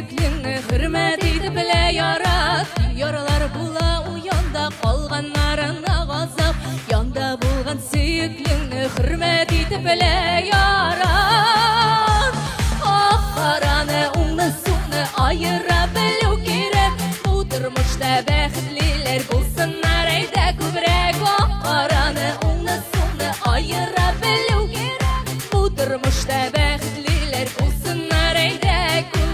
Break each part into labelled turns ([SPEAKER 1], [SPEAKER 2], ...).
[SPEAKER 1] süyüklüğünü hürmet edip bile yarat. Yaralar bula uyanda kalganlarına gazap. Yanda bulgan süyüklüğünü hürmet edip bile yarat. Ah karanı unlu sunu ayıra bilü gerek. Bu durmuşta bəxtliler bulsunlar eyde kübrek. Ah karanı unlu sunu ayıra bilü gerek. Bu durmuşta bəxtliler bulsunlar eyde kübrek.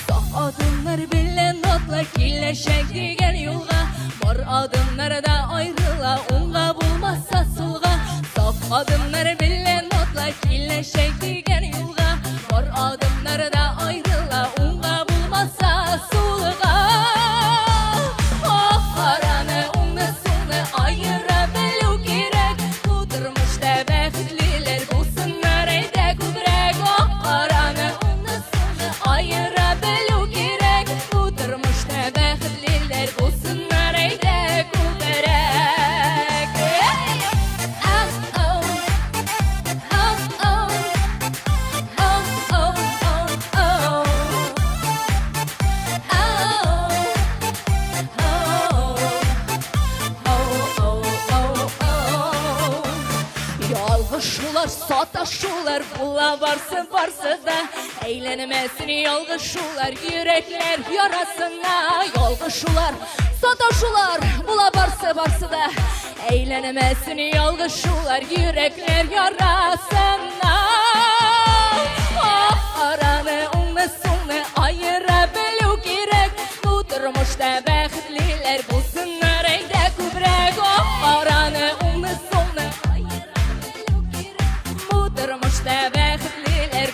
[SPEAKER 1] Sağ adımlar bile notla kileşek digen yolga. Mor adımlar da ayrıla unga bulmazsa sulga. Sağ adımlar bile notla kileşek digen yolga. Mor adımlar da ayrıla unga bulmazsa sulga. Ah karanı unlu sunu ayıra bilü gerek. Bu durmuşta bəxtliler bulsunlar eyde kübrek. Ah karanı unlu sunu ayıra bilü gerek. Bu durmuşta bəxtliler bulsunlar eyde kübrek. Yalgışular, sataşular, bula varsı da eğlenemezsin yalgışular, yürekler yarasına. Yalgışular, sataşular, bula varsı da eğlenemezsin yalgışular, yürekler yarasına. Ah aranı unlu sunu ayıra bilü gerek. Bu durmuşta bəxtliler bulsunlar eyde kübrek. Ah aranı unlu sunu ayıra bilü gerek. Bu durmuşta bəxtliler